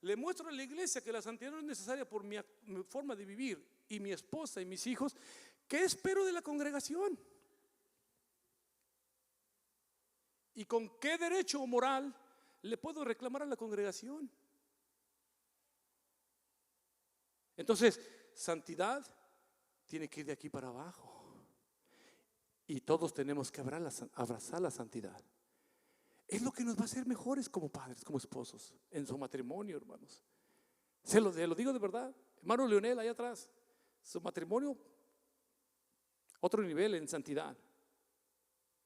le muestro a la iglesia que la santidad no es necesaria por mi forma de vivir, y mi esposa y mis hijos, ¿qué espero de la congregación? ¿Y con qué derecho o moral le puedo reclamar a la congregación? Entonces, santidad tiene que ir de aquí para abajo. Y todos tenemos que abrazar la santidad. Es lo que nos va a hacer mejores como padres, como esposos, en su matrimonio, hermanos. Se lo digo de verdad. Hermano Leonel, allá atrás, su matrimonio, otro nivel en santidad.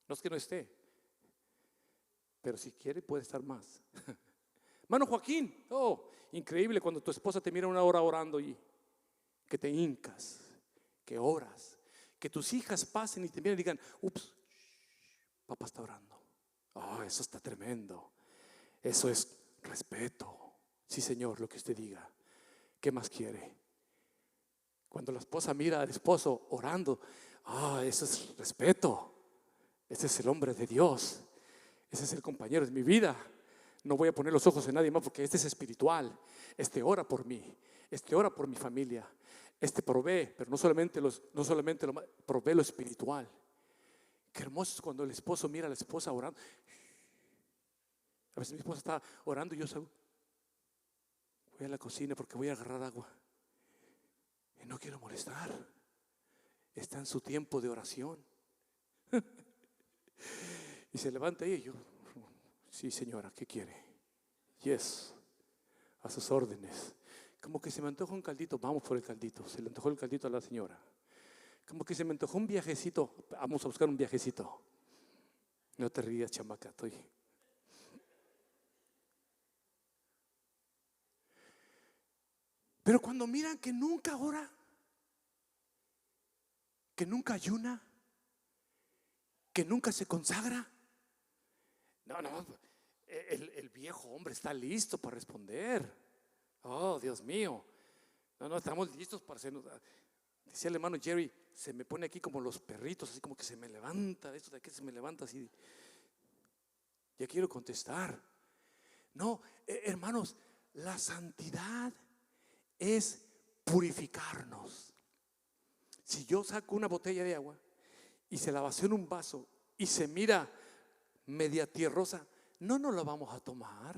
No es que no esté, pero si quiere puede estar más. Hermano Joaquín, increíble cuando tu esposa te mira una hora orando y que te hincas, que oras, que tus hijas pasen y te miren y digan, ups, papá está orando. Eso está tremendo. Eso es respeto. Sí, Señor, lo que usted diga. ¿Qué más quiere? Cuando la esposa mira al esposo orando, eso es respeto. Ese es el hombre de Dios. Ese es el compañero de mi vida. No voy a poner los ojos en nadie más porque este es espiritual. Este ora por mí. Este ora por mi familia. Este provee, pero no solamente provee lo espiritual. Qué hermoso es cuando el esposo mira a la esposa orando. A veces mi esposa está orando y yo voy a la cocina porque voy a agarrar agua. Y no quiero molestar. Está en su tiempo de oración. Y se levanta ella y yo, sí, señora, ¿qué quiere? Yes, a sus órdenes. Como que se me antoja un caldito, vamos por el caldito. Se le antojó el caldito a la señora. Como que se me antojó un viajecito, vamos a buscar un viajecito. No te rías, chamaca, estoy. Pero cuando miran que nunca ora, que nunca ayuna, que nunca se consagra, no, el viejo hombre está listo para responder. Dios mío, no estamos listos para hacernos. Decía el hermano Jerry, se me pone aquí como los perritos, así como que se me levanta, esto de aquí se me levanta así. Ya quiero contestar. No, hermanos, la santidad es purificarnos. Si yo saco una botella de agua y se la vacío en un vaso y se mira media tierrosa, no nos la vamos a tomar.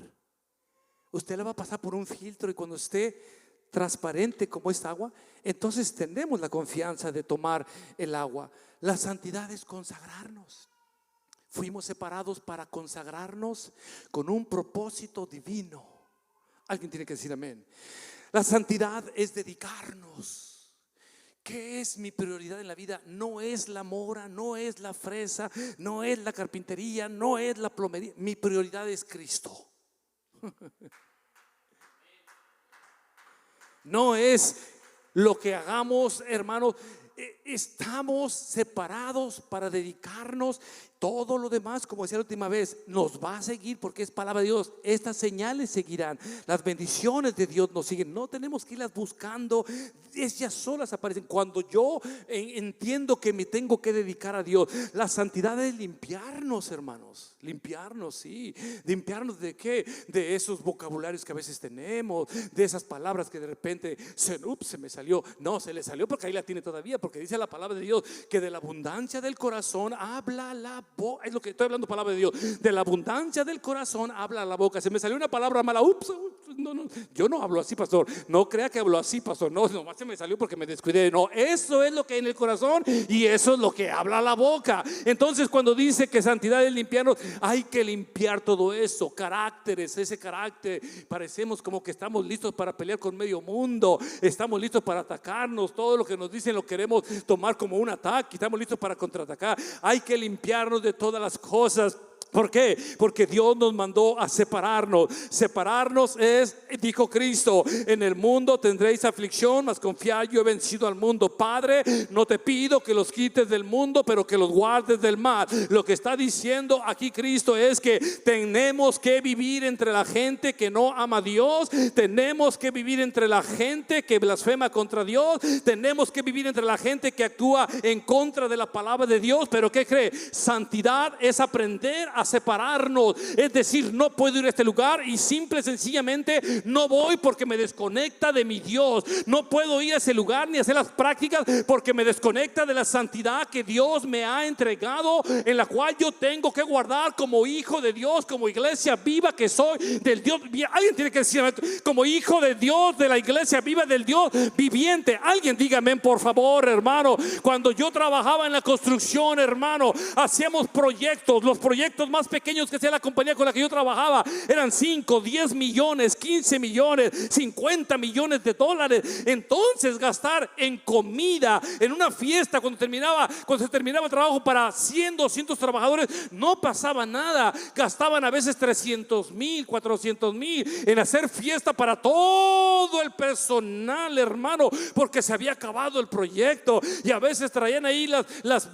Usted la va a pasar por un filtro y cuando esté transparente como esta agua, entonces tenemos la confianza de tomar el agua. La santidad es consagrarnos. Fuimos separados para consagrarnos con un propósito divino. Alguien tiene que decir amén. La santidad es dedicarnos. ¿Qué es mi prioridad en la vida? No es la mora, no es la fresa, no es la carpintería, no es la plomería. Mi prioridad es Cristo. No es lo que hagamos, hermanos. Estamos separados para dedicarnos. Todo lo demás, como decía la última vez, nos va a seguir porque es palabra de Dios. Estas señales seguirán. Las bendiciones de Dios nos siguen. No tenemos que irlas buscando. Ellas solas aparecen. Cuando yo entiendo que me tengo que dedicar a Dios. La santidad es limpiarnos, hermanos. Limpiarnos, sí. ¿Limpiarnos de qué? De esos vocabularios que a veces tenemos. De esas palabras que de repente se me salió. No, se le salió porque ahí la tiene todavía. Porque dice la palabra de Dios que de la abundancia del corazón habla la boca. Es lo que estoy hablando, palabra de Dios. De la abundancia del corazón habla la boca. Se me salió una palabra mala, ups, no, yo no hablo así, pastor. No crea que hablo así, pastor. No, nomás se me salió porque me descuidé. No, eso es lo que hay en el corazón y eso es lo que habla la boca. Entonces, cuando dice que santidad es limpiarnos, hay que limpiar todo eso, caracteres, ese carácter. Parecemos como que estamos listos para pelear con medio mundo, estamos listos para atacarnos. Todo lo que nos dicen lo queremos tomar como un ataque, estamos listos para contraatacar. Hay que limpiarnos de todas las cosas. ¿Por qué? Porque Dios nos mandó a separarnos. Separarnos es, dijo Cristo, en el mundo tendréis aflicción, mas confiad, yo he vencido al mundo. Padre, no te pido que los quites del mundo, pero que los guardes del mal. Lo que está diciendo aquí Cristo es que tenemos que vivir entre la gente que no ama a Dios. Tenemos que vivir entre la gente que blasfema contra Dios. Tenemos que vivir entre la gente que actúa en contra de la palabra de Dios. Pero ¿qué cree? Santidad es aprender a separarnos. Es decir, no puedo ir a este lugar y simple sencillamente no voy porque me desconecta de mi Dios. No puedo ir a ese lugar ni hacer las prácticas porque me desconecta de la santidad que Dios me ha entregado, en la cual yo tengo que guardar como hijo de Dios, como iglesia viva que soy del Dios. Alguien tiene que decir como hijo de Dios, de la iglesia viva del Dios viviente. Alguien dígame por favor, hermano. Cuando yo trabajaba en la construcción, hermano, hacíamos proyectos. Los proyectos más pequeños que sea la compañía con la que yo trabajaba eran 5, 10 millones, 15 millones, 50 millones de dólares. Entonces gastar en comida, en una fiesta, cuando se terminaba el trabajo para 100, 200 trabajadores, no pasaba nada. Gastaban a veces 300,000, 400,000 en hacer fiesta para todo el personal, hermano, porque se había acabado el proyecto. Y a veces traían ahí las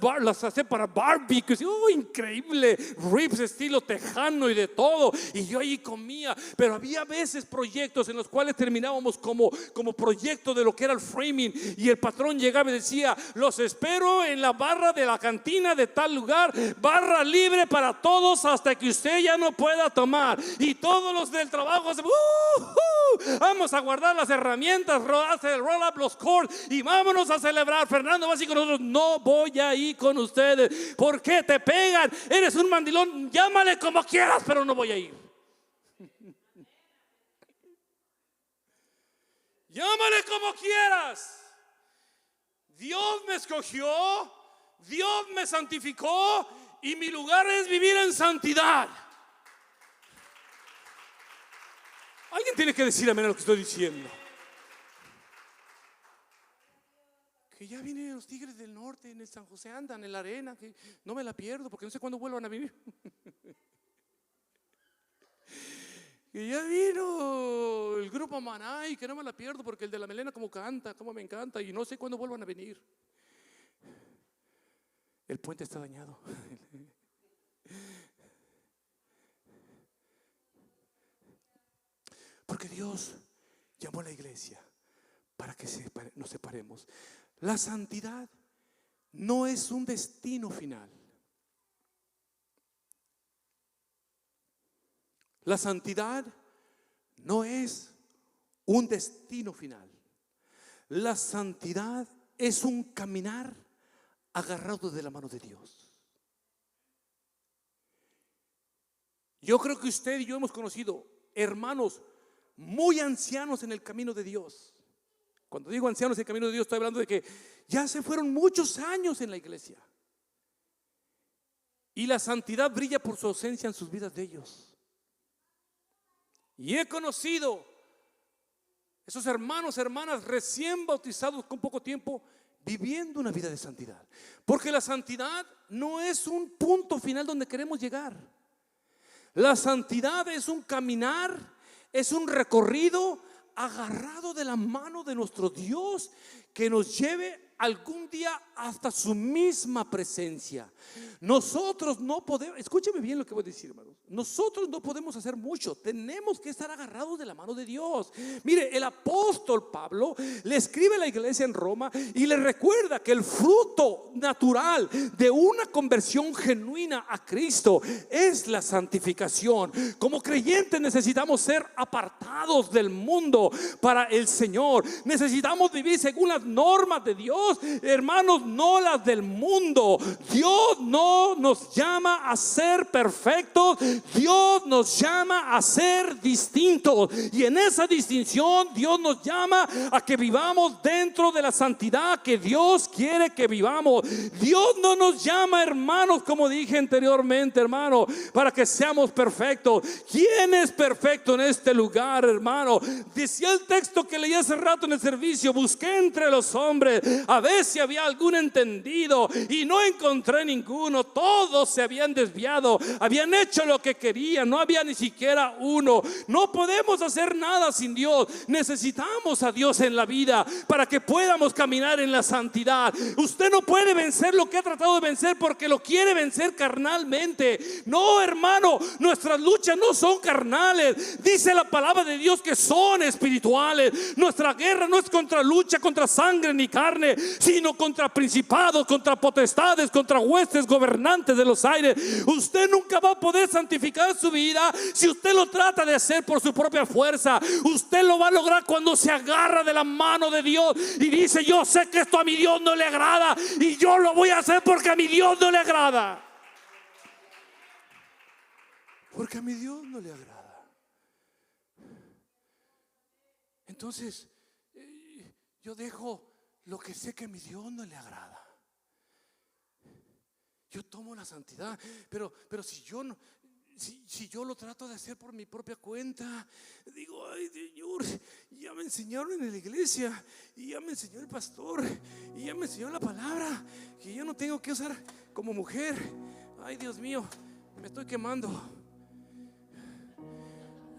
hacían para barbecues. Increíble, ribs estilo tejano y de todo, y yo ahí comía. Pero había veces proyectos en los cuales terminábamos como proyecto de lo que era el framing, y el patrón llegaba y decía: los espero en la barra de la cantina de tal lugar, barra libre para todos hasta que usted ya no pueda tomar. Y todos los del trabajo vamos a guardar las herramientas, hacer el roll up, los cords, y vámonos a celebrar. Fernando va así con nosotros: no voy a ir con ustedes. ¿Por qué? Te pegan, eres un mandilón, llámale como quieras, pero no voy a ir. Llámale como quieras. Dios me escogió, Dios me santificó, y mi lugar es vivir en santidad. Alguien tiene que decir amén a lo que estoy diciendo. Que ya vienen los Tigres del Norte en el San José, andan en la arena, que no me la pierdo porque no sé cuándo vuelvan a venir. Que ya vino el grupo Maná y que no me la pierdo porque el de la melena como canta, como me encanta, y no sé cuándo vuelvan a venir. El puente está dañado. Porque Dios llamó a la iglesia para que nos separemos. La santidad no es un destino final. La santidad no es un destino final. La santidad es un caminar agarrado de la mano de Dios. Yo creo que usted y yo hemos conocido hermanos muy ancianos en el camino de Dios. Cuando digo ancianos en el camino de Dios, estoy hablando de que ya se fueron muchos años en la iglesia, y la santidad brilla por su ausencia en sus vidas de ellos. Y he conocido esos hermanos, hermanas recién bautizados con poco tiempo, viviendo una vida de santidad. Porque la santidad no es un punto final donde queremos llegar. La santidad es un caminar, es un recorrido agarrado de la mano de nuestro Dios, que nos lleve algún día hasta su misma presencia. Nosotros no podemos, escúcheme bien lo que voy a decir, hermanos. Nosotros no podemos hacer mucho, tenemos que estar agarrados de la mano de Dios. Mire, el apóstol Pablo le escribe a la iglesia en Roma y le recuerda que el fruto natural de una conversión genuina a Cristo es la santificación. Como creyentes necesitamos ser apartados del mundo para el Señor. Necesitamos vivir según las normas de Dios. Dios, hermanos, no las del mundo. Dios no nos llama a ser perfectos. Dios nos llama a ser distintos. Y en esa distinción Dios nos llama a que vivamos dentro de la santidad que Dios quiere que vivamos. Dios no nos llama, hermanos, como dije anteriormente, hermano, para que seamos perfectos. ¿Quién es perfecto en este lugar, hermano? Decía el texto que leí hace rato en el servicio: busqué entre los hombres a ver si había algún entendido, y no encontré ninguno. Todos se habían desviado, habían hecho lo que querían, no había ni siquiera uno. No podemos hacer nada sin Dios. Necesitamos a Dios en la vida para que podamos caminar en la santidad. Usted no puede vencer lo que ha tratado de vencer porque lo quiere vencer carnalmente. No, hermano, nuestras luchas no son carnales. Dice la palabra de Dios que son espirituales. Nuestra guerra no es lucha contra sangre ni carne, sino contra principados, contra potestades, contra huestes gobernantes de los aires. Usted nunca va a poder santificar su vida si usted lo trata de hacer por su propia fuerza. Usted lo va a lograr cuando se agarra de la mano de Dios y dice: yo sé que esto a mi Dios no le agrada, y yo lo voy a hacer porque a mi Dios no le agrada. Porque a mi Dios no le agrada. Entonces yo dejo lo que sé que a mi Dios no le agrada. Yo tomo la santidad, pero si yo no, si yo lo trato de hacer por mi propia cuenta, digo: ay, Señor, ya me enseñaron en la iglesia, y ya me enseñó el pastor, y ya me enseñó la palabra, que yo no tengo que usar como mujer. Ay, Dios mío, me estoy quemando.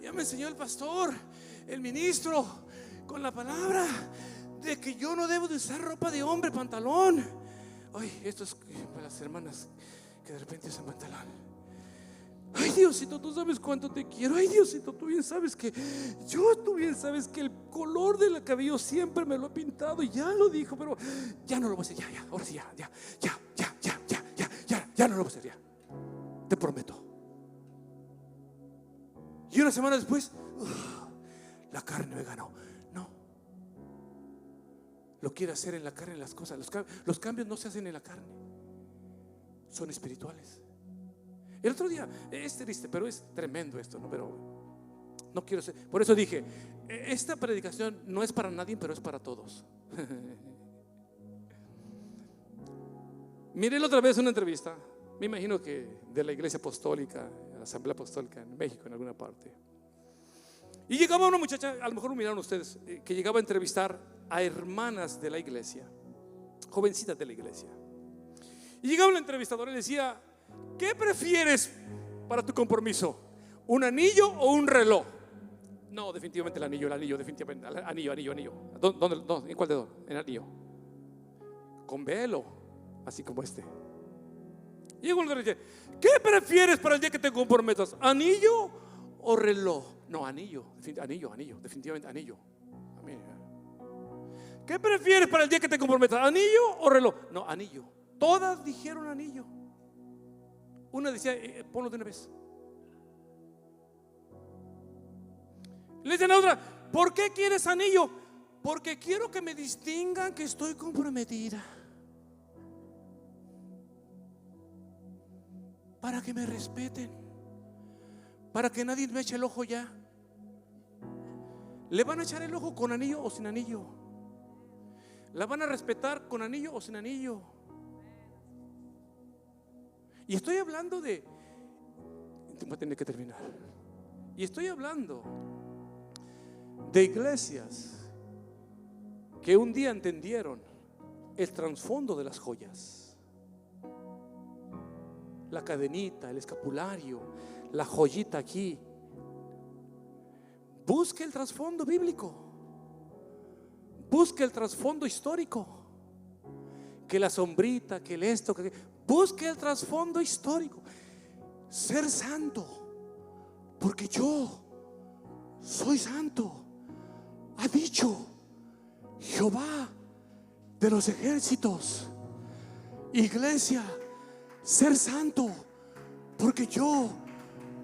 Ya me enseñó el pastor, el ministro, con la palabra de que yo no debo de usar ropa de hombre, pantalón. Ay, esto es para las hermanas que de repente usan pantalón. Ay, Diosito, tú sabes cuánto te quiero. Ay, Diosito, tú bien sabes que el color del cabello siempre me lo he pintado, y ya lo dijo, pero ya no lo voy a hacer. Ya, ahora sí, ya no lo voy a hacer, ya. Te prometo. Y una semana después, la carne me ganó. No. Lo quiere hacer en la carne, en las cosas. Los cambios no se hacen en la carne, son espirituales. El otro día, es triste, pero es tremendo esto, ¿no? Pero no quiero ser. Por eso dije: esta predicación no es para nadie, pero es para todos. Miré la otra vez una entrevista, me imagino que de la iglesia apostólica, la asamblea apostólica en México, en alguna parte. Y llegaba una muchacha, a lo mejor lo miraron ustedes, que llegaba a entrevistar a hermanas de la iglesia, jovencitas de la iglesia. Y llegaba la entrevistadora y decía: ¿qué prefieres para tu compromiso? ¿Un anillo o un reloj? No, definitivamente el anillo, definitivamente. Anillo. ¿En cuál dedo? En el anillo. Con velo, así como este. Y llegó el dice: ¿qué prefieres para el día que te comprometas? ¿Anillo o reloj? No, anillo, definitivamente anillo. ¿Qué prefieres para el día que te comprometas? ¿Anillo o reloj? No, anillo. Todas dijeron anillo. Una decía: ponlo de una vez. Le dicen a otra: ¿por qué quieres anillo? Porque quiero que me distingan que estoy comprometida, para que me respeten, para que nadie me eche el ojo ya. ¿Le van a echar el ojo con anillo o sin anillo? ¿La van a respetar con anillo o sin anillo? Y estoy hablando de, voy a tener que terminar. Y estoy hablando de iglesias que un día entendieron el trasfondo de las joyas, la cadenita, el escapulario, la joyita aquí. Busque el trasfondo bíblico, busque el trasfondo histórico, que la sombrita, que el esto, que busque el trasfondo histórico. Ser santo, porque yo soy santo, ha dicho Jehová de los ejércitos. Iglesia, ser santo, porque yo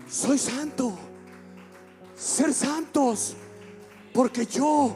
soy santo. Ser santos, porque yo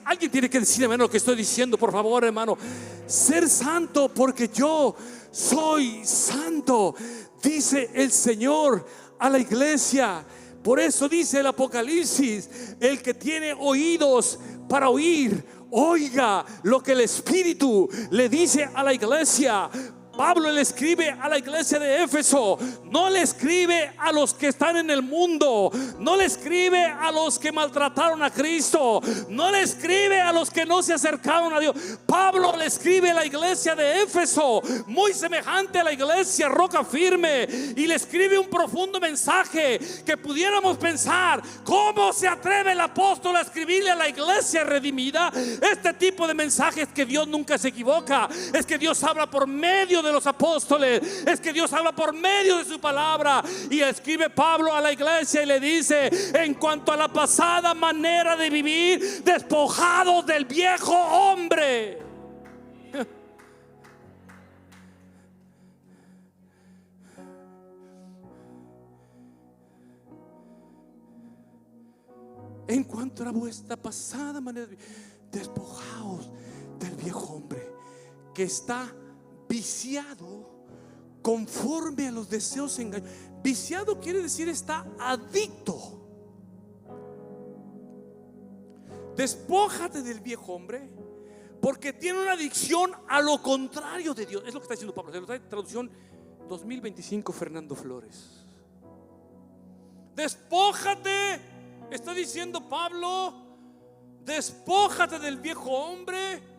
Alguien tiene que decir, hermano, lo que estoy diciendo, por favor, hermano. Ser santo porque yo soy santo, dice el Señor a la iglesia. Por eso dice el Apocalipsis: el que tiene oídos para oír, oiga lo que el Espíritu le dice a la iglesia. Pablo le escribe a la iglesia de Éfeso, no le escribe a los que están en el mundo, no le escribe a los que maltrataron a Cristo, no le escribe a los que no se acercaron a Dios. Pablo le escribe a la iglesia de Éfeso, muy semejante a la iglesia Roca Firme, y le escribe un profundo mensaje que pudiéramos pensar: ¿cómo se atreve el apóstol a escribirle a la iglesia redimida este tipo de mensajes? Que Dios nunca se equivoca, es que Dios habla por medio de los apóstoles, es que Dios habla por medio de su palabra. Y escribe Pablo a la iglesia y le dice: en cuanto a la pasada manera de vivir, despojados del viejo hombre. En cuanto a vuestra pasada manera de vivir, despojaos del viejo hombre que está viciado conforme a los deseos engañosos. Viciado quiere decir está adicto. Despójate del viejo hombre porque tiene una adicción a lo contrario de Dios. Es lo que está diciendo Pablo. Se lo trae traducción 2025 Fernando Flores. Despójate, está diciendo Pablo, despójate del viejo hombre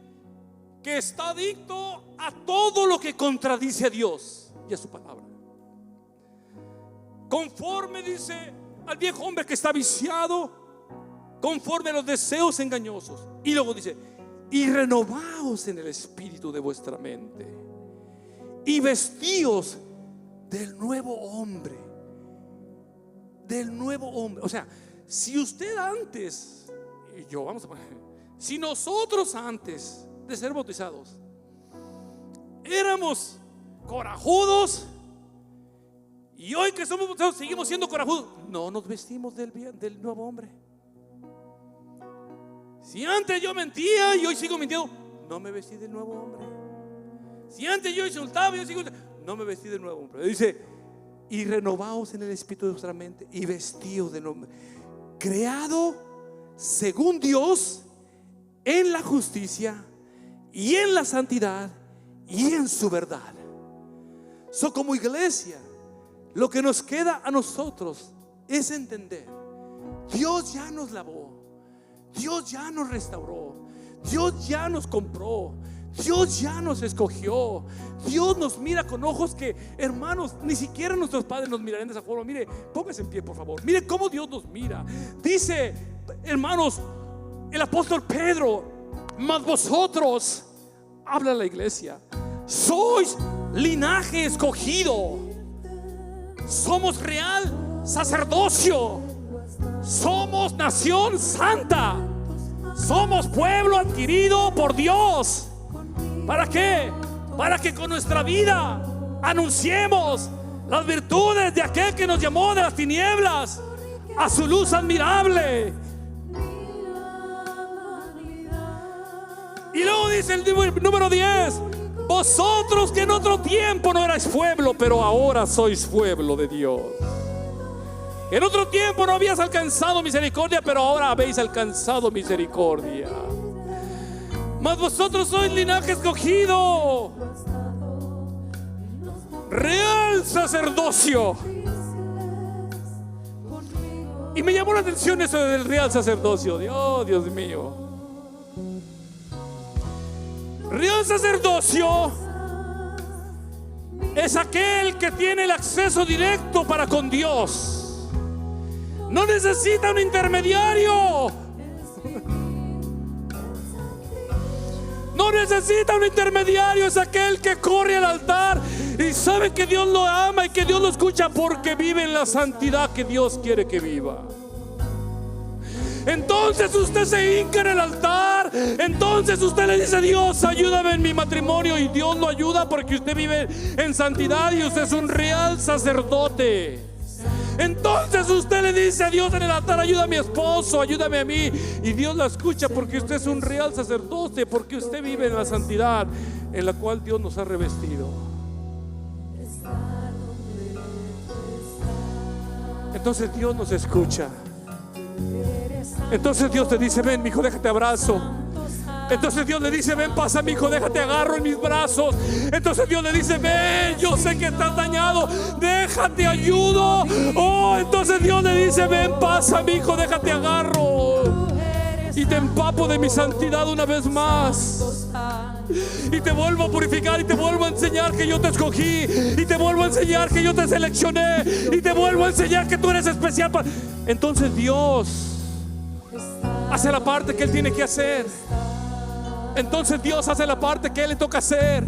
que está adicto a todo lo que contradice a Dios y a su palabra. Conforme, dice, al viejo hombre que está viciado conforme a los deseos engañosos. Y luego dice: y renovaos en el espíritu de vuestra mente y vestíos del nuevo hombre. Del nuevo hombre. O sea, si usted antes, y yo, vamos a poner, si nosotros antes de ser bautizados éramos corajudos, y hoy que somos bautizados seguimos siendo corajudos, no nos vestimos del nuevo hombre. Si antes yo mentía y hoy sigo mintiendo, no me vestí del nuevo hombre. Si antes yo insultaba y hoy sigo, no me vestí del nuevo hombre. Dice: y renovaos en el espíritu de vuestra mente y vestíos del hombre creado según Dios en la justicia y en la santidad y en su verdad. Como iglesia, lo que nos queda a nosotros es entender: Dios ya nos lavó, Dios ya nos restauró, Dios ya nos compró, Dios ya nos escogió. Dios nos mira con ojos que, hermanos, ni siquiera nuestros padres nos mirarían de esa forma. Mire, póngase en pie, por favor. Mire cómo Dios nos mira. Dice, hermanos, el apóstol Pedro: mas vosotros, habla la iglesia, sois linaje escogido, somos real sacerdocio, somos nación santa, somos pueblo adquirido por Dios. ¿Para qué? Para que con nuestra vida anunciemos las virtudes de aquel que nos llamó de las tinieblas a su luz admirable. Y luego dice el número 10: vosotros que en otro tiempo no erais pueblo, pero ahora sois pueblo de Dios. En otro tiempo no habías alcanzado misericordia, pero ahora habéis alcanzado misericordia. Mas vosotros sois linaje escogido, real sacerdocio. Y me llamó la atención eso del real sacerdocio. Dios mío. Real sacerdocio es aquel que tiene el acceso directo para con Dios. No necesita un intermediario. No necesita un intermediario. Es aquel que corre al altar y sabe que Dios lo ama y que Dios lo escucha, porque vive en la santidad que Dios quiere que viva. Entonces usted se hinca en el altar. Entonces usted le dice: Dios, ayúdame en mi matrimonio. Y Dios lo ayuda porque usted vive en santidad y usted es un real sacerdote. Entonces usted le dice a Dios en el altar: ayuda a mi esposo, ayúdame a mí. Y Dios la escucha, porque usted es un real sacerdote, porque usted vive en la santidad en la cual Dios nos ha revestido. Entonces Dios nos escucha. Entonces Dios te dice: ven, mi hijo, déjate abrazo. Entonces Dios le dice: ven, pasa, mi hijo, déjate agarro en mis brazos. Entonces Dios le dice: ven, yo sé que estás dañado, déjate ayudo. Oh, entonces Dios le dice: ven, pasa, mi hijo, déjate agarro y te empapo de mi santidad una vez más. Y te vuelvo a purificar, y te vuelvo a enseñar que yo te escogí, y te vuelvo a enseñar que yo te seleccioné, y te vuelvo a enseñar que tú eres especial. Entonces Dios hace la parte que Él tiene que hacer. Entonces Dios hace la parte que Él le toca hacer,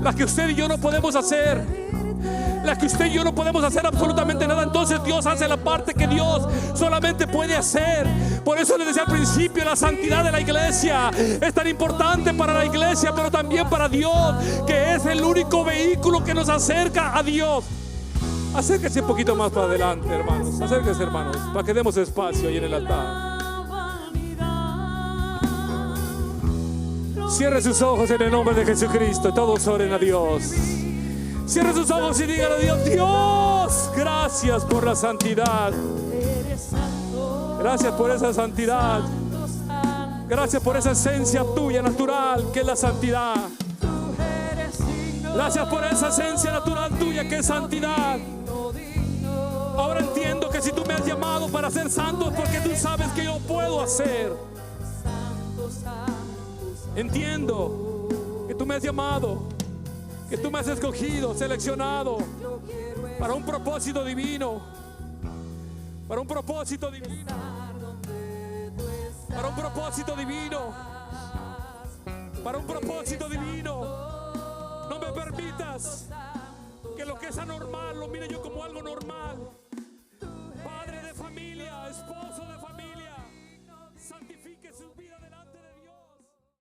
la que usted y yo no podemos hacer, la que usted y yo no podemos hacer absolutamente nada. Entonces Dios hace la parte que Dios solamente puede hacer. Por eso les decía al principio, la santidad de la iglesia es tan importante para la iglesia, pero también para Dios, que es el único vehículo que nos acerca a Dios. Acérquese un poquito más para adelante, hermanos. Acérquese, hermanos, para que demos espacio ahí en el altar. Cierre sus ojos en el nombre de Jesucristo. Todos oren a Dios. Cierre sus ojos y díganle a Dios: Dios, gracias por la santidad. Gracias por esa santidad. Gracias por esa esencia tuya natural que es la santidad. Gracias por esa esencia natural tuya que es santidad. Ahora entiendo que si tú me has llamado para ser santo es porque tú sabes que yo puedo hacer. Entiendo que tú me has llamado, que tú me has escogido, seleccionado para un propósito divino, para un propósito divino, para un propósito divino, para un propósito divino. No me permitas que lo que es anormal lo mire yo como algo normal.